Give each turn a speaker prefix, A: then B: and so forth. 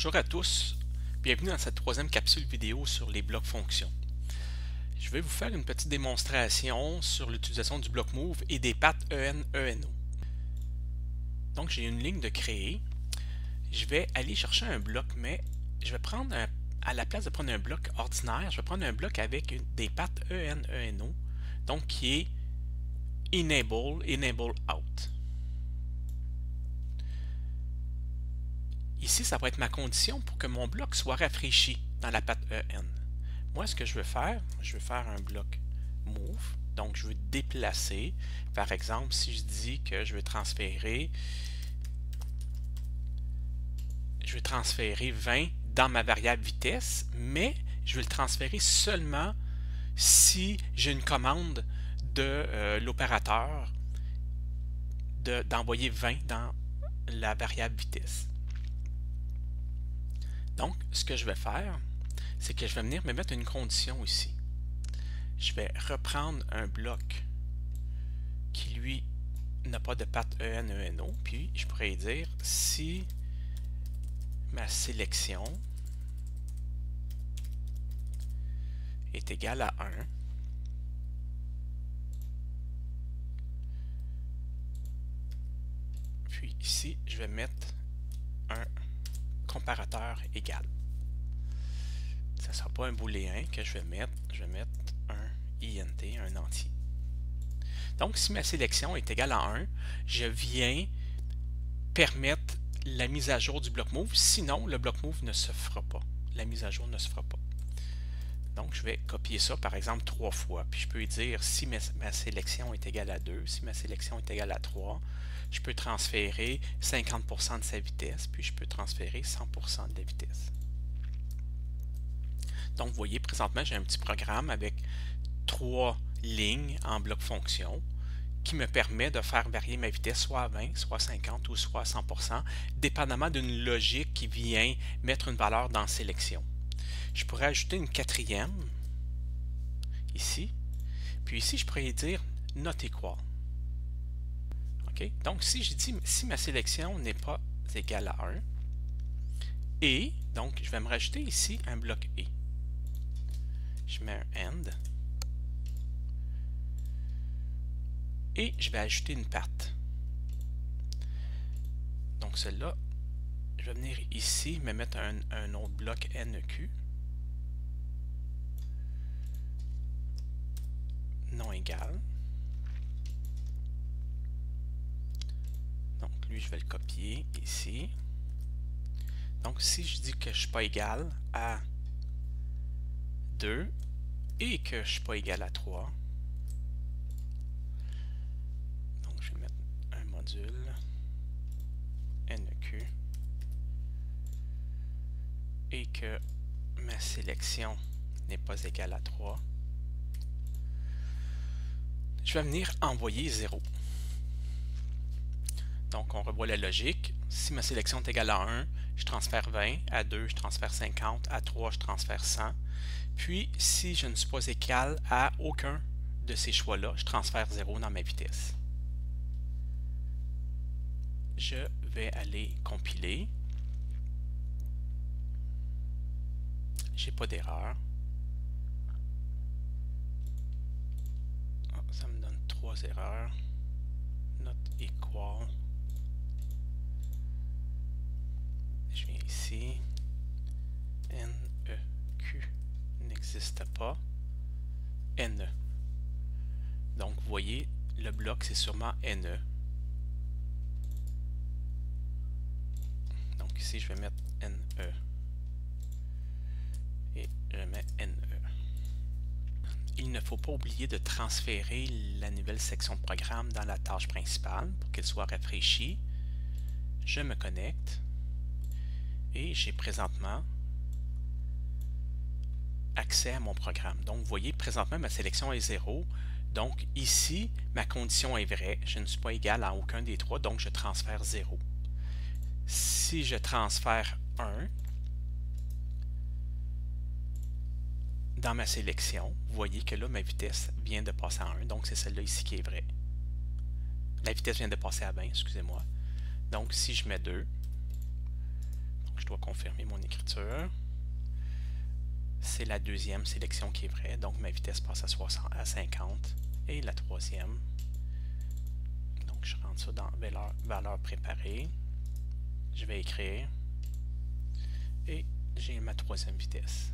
A: Bonjour à tous, bienvenue dans cette troisième capsule vidéo sur les blocs fonctions. Je vais vous faire une petite démonstration sur l'utilisation du bloc move et des pattes EN-ENO. Donc j'ai une ligne de créer, je vais aller chercher un bloc, mais je vais prendre à la place de prendre un bloc ordinaire, je vais prendre un bloc avec des pattes EN-ENO, donc qui est Enable Out. Ici, ça va être ma condition pour que mon bloc soit rafraîchi dans la patte EN. Moi, ce que je veux faire un bloc move. Donc, je veux déplacer. Par exemple, si je dis que je veux transférer 20 dans ma variable vitesse, mais je veux le transférer seulement si j'ai une commande de l'opérateur d'envoyer 20 dans la variable vitesse. Donc, ce que je vais faire, c'est que je vais venir me mettre une condition ici. Je vais reprendre un bloc qui, lui, n'a pas de patte EN-ENO, puis je pourrais dire si ma sélection est égale à 1, puis ici, je vais mettre un comparateur égal. Ça ne sera pas un booléen que je vais mettre un INT, un entier. Donc, si ma sélection est égale à 1, je viens permettre la mise à jour du bloc move, sinon le bloc move ne se fera pas. La mise à jour ne se fera pas. Donc, je vais copier ça, par exemple, 3 fois. Puis, je peux dire si ma sélection est égale à 2, si ma sélection est égale à 3, je peux transférer 50% de sa vitesse, puis je peux transférer 100% de la vitesse. Donc, vous voyez, présentement, j'ai un petit programme avec 3 lignes en bloc fonction qui me permet de faire varier ma vitesse soit à 20, soit à 50 ou soit à 100%, dépendamment d'une logique qui vient mettre une valeur dans sélection. Je pourrais ajouter une quatrième, ici, puis ici, je pourrais dire not equal. Okay? Donc, si je dis si ma sélection n'est pas égale à 1, et, donc, je vais me rajouter ici un bloc et. Je mets un end, et je vais ajouter une patte. Donc, celle-là, je vais venir ici, me mettre un autre bloc NQ, non égal. Donc, lui, je vais le copier ici. Donc, si je dis que je ne suis pas égal à 2 et que je ne suis pas égal à 3, donc je vais mettre un module NQ et que ma sélection n'est pas égale à 3, je vais venir envoyer 0. Donc, on revoit la logique. Si ma sélection est égale à 1, je transfère 20. À 2, je transfère 50. À 3, je transfère 100. Puis, si je ne suis pas égal à aucun de ces choix-là, je transfère 0 dans ma vitesse. Je vais aller compiler. J'ai pas d'erreur. Oh, ça me donne 3 erreurs. Not equal. Je viens ici. NEQ n'existe pas. NE. Donc, vous voyez, le bloc, c'est sûrement NE. Donc, ici, je vais mettre NE. Et je mets NE. Il ne faut pas oublier de transférer la nouvelle section de programme dans la tâche principale pour qu'elle soit rafraîchie. Je me connecte. Et j'ai présentement accès à mon programme. Donc, vous voyez, présentement, ma sélection est 0. Donc, ici, ma condition est vraie. Je ne suis pas égal à aucun des trois, donc je transfère 0. Si je transfère 1 dans ma sélection, vous voyez que là, ma vitesse vient de passer à 1. Donc, c'est celle-là ici qui est vraie. La vitesse vient de passer à 20, excusez-moi. Donc, si je mets 2, je dois confirmer mon écriture. C'est la deuxième sélection qui est vraie, donc ma vitesse passe à 50. Et la troisième, donc je rentre ça dans valeur préparée. Je vais écrire. Et j'ai ma troisième vitesse.